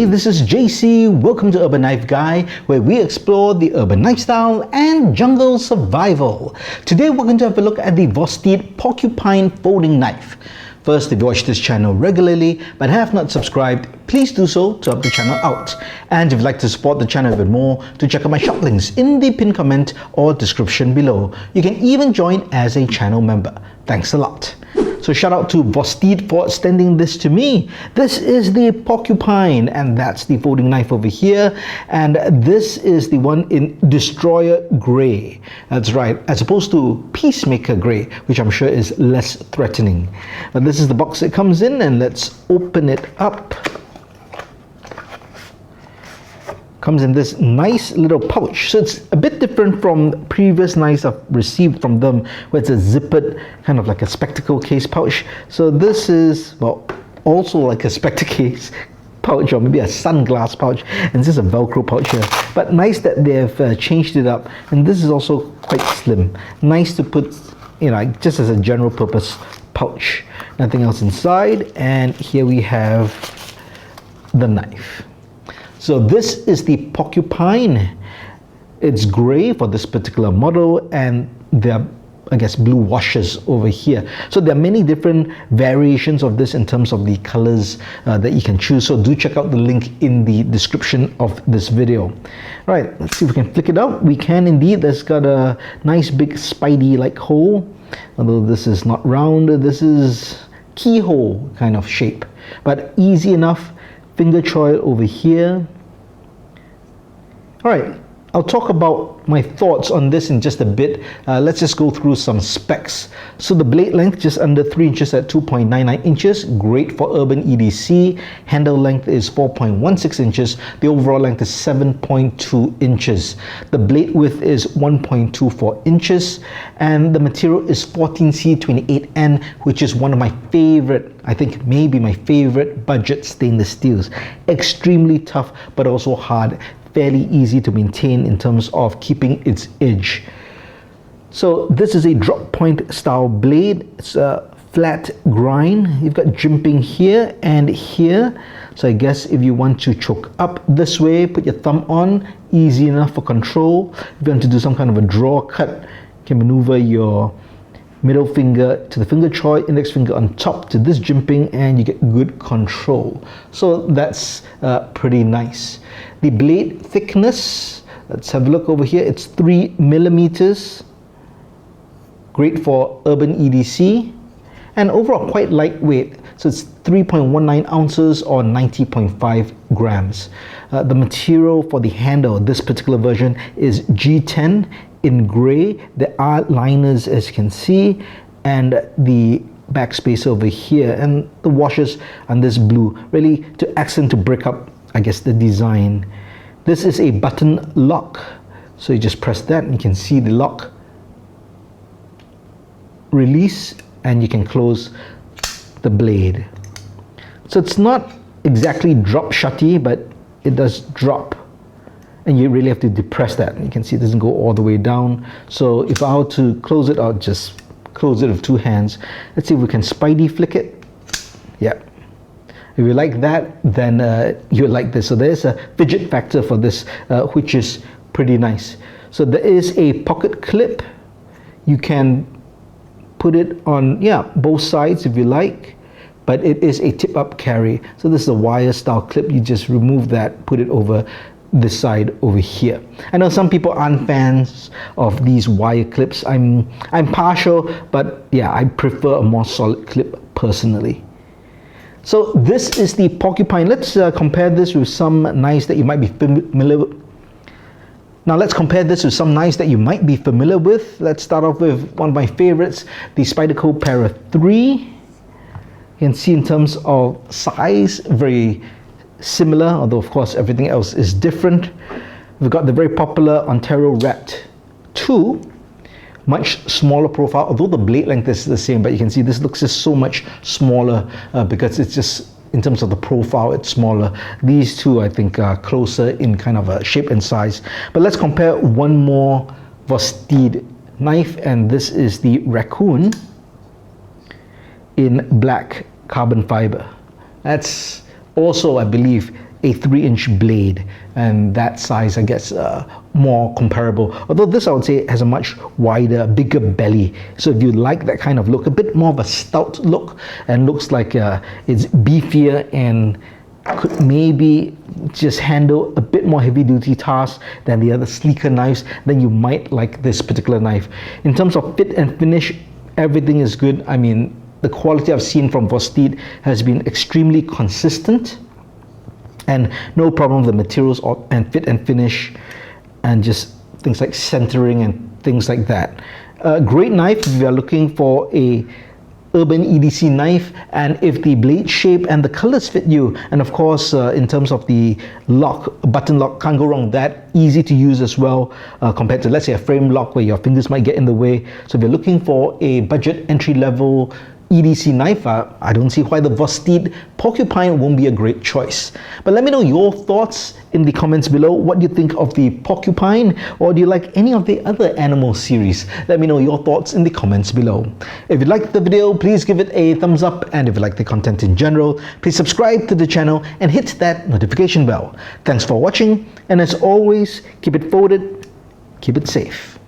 Hey, this is JC. Welcome to Urban Knife Guy, where we explore the urban lifestyle and jungle survival. Today we're going to have a look at the Vosteed Porcupine folding knife. First, if you watch this channel regularly but have not subscribed, please do so to help the channel out. And if you'd like to support the channel a bit more, to check out my shop links in the pinned comment or description below. You can even join as a channel member. Thanks a lot. So shout out to Vosteed for extending this to me. This is the Porcupine, and that's the folding knife over here. And this is the one in Destroyer Grey. That's right, as opposed to Peacemaker Grey, which I'm sure is less threatening. But this is the box it comes in, and let's open it up. Comes in this nice little pouch, so it's a bit different from previous knives I've received from them, where it's a zippered kind of like a spectacle case pouch. So this is, well, also like a spectacle case pouch, or maybe a sunglass pouch, and this is a Velcro pouch here. But nice that they've changed it up, and this is also quite slim. Nice to put, you know, just as a general purpose pouch. Nothing else inside, and here we have the knife. So this is the Porcupine. It's grey for this particular model, and there are, I guess, blue washes over here. So there are many different variations of this in terms of the colors that you can choose. So do check out the link in the description of this video. Right, let's see if we can flick it out. We can indeed. There's got a nice big spidey-like hole. Although this is not round, this is keyhole kind of shape. But easy enough. Finger choil over here. All right, I'll talk about my thoughts on this in just a bit. Let's just go through some specs. So the blade length just under 3 inches at 2.99 inches, great for urban EDC. Handle length is 4.16 inches. The overall length is 7.2 inches. The blade width is 1.24 inches, and the material is 14C28N, which is one of my favorite, I think maybe my favorite budget stainless steels. Extremely tough, but also hard. Fairly easy to maintain in terms of keeping its edge. So this is a drop point style blade. It's a flat grind. You've got jimping here and here. So I guess if you want to choke up this way, put your thumb on, easy enough for control. If you want to do some kind of a draw cut, you can maneuver your middle finger to the finger choil, index finger on top to this jimping, and you get good control. So that's pretty nice. The blade thickness, let's have a look over here. It's 3 millimeters. Great for urban EDC, and overall quite lightweight. So it's 3.19 ounces or 90.5 grams. The material for the handle, this particular version, is G10 in grey. There are liners, as you can see, and the backspace over here, and the washers on this blue, really to accent, to break up, I guess, the design. This is a button lock, so you just press that and you can see the lock release, and you can close the blade. So it's not exactly drop shutty, but it does drop, and you really have to depress that. You can see it doesn't go all the way down. So if I were to close it, I'll just close it with 2 hands. Let's see if we can spidey flick it. Yeah. If you like that, then you like this. So there's a fidget factor for this, which is pretty nice. So there is a pocket clip. You can put it on, yeah, both sides if you like, but it is a tip-up carry. So this is a wire style clip. You just remove that, put it over this side over here. I know some people aren't fans of these wire clips. I'm partial, but yeah, I prefer a more solid clip personally. So this is the Porcupine. Let's compare this with some knives that you might be familiar with. Now let's compare this with some knives that you might be familiar with. Let's start off with one of my favorites, the Spyderco Para 3. You can see in terms of size, very similar, although of course everything else is different. We've got the very popular Ontario Rat 2, much smaller profile, although the blade length is the same, but you can see this looks just so much smaller because it's just, in terms of the profile, it's smaller. These two, I think, are closer in kind of a shape and size. But let's compare one more Vosteed knife, and this is the Raccoon in black carbon fiber. That's also, I believe, a 3-inch blade, and that size, I guess, more comparable. Although this, I would say, has a much wider, bigger belly. So if you like that kind of look, a bit more of a stout look, and looks like it's beefier and could maybe just handle a bit more heavy-duty tasks than the other sleeker knives, then you might like this particular knife. In terms of fit and finish, everything is good. I mean, the quality I've seen from Vosteed has been extremely consistent, and no problem with the materials and fit and finish, and just things like centering and things like that. Great knife if you are looking for a urban EDC knife, and if the blade shape and the colors fit you, and of course in terms of the lock, button lock, can't go wrong with that. Easy to use as well, compared to, let's say, a frame lock where your fingers might get in the way. So if you're looking for a budget entry-level EDC knife, I don't see why the Vosteed Porcupine won't be a great choice. But let me know your thoughts in the comments below. What do you think of the Porcupine, or do you like any of the other animal series? Let me know your thoughts in the comments below. If you liked the video, please give it a thumbs up, and if you like the content in general, please subscribe to the channel and hit that notification bell. Thanks for watching, and as always, keep it folded, keep it safe.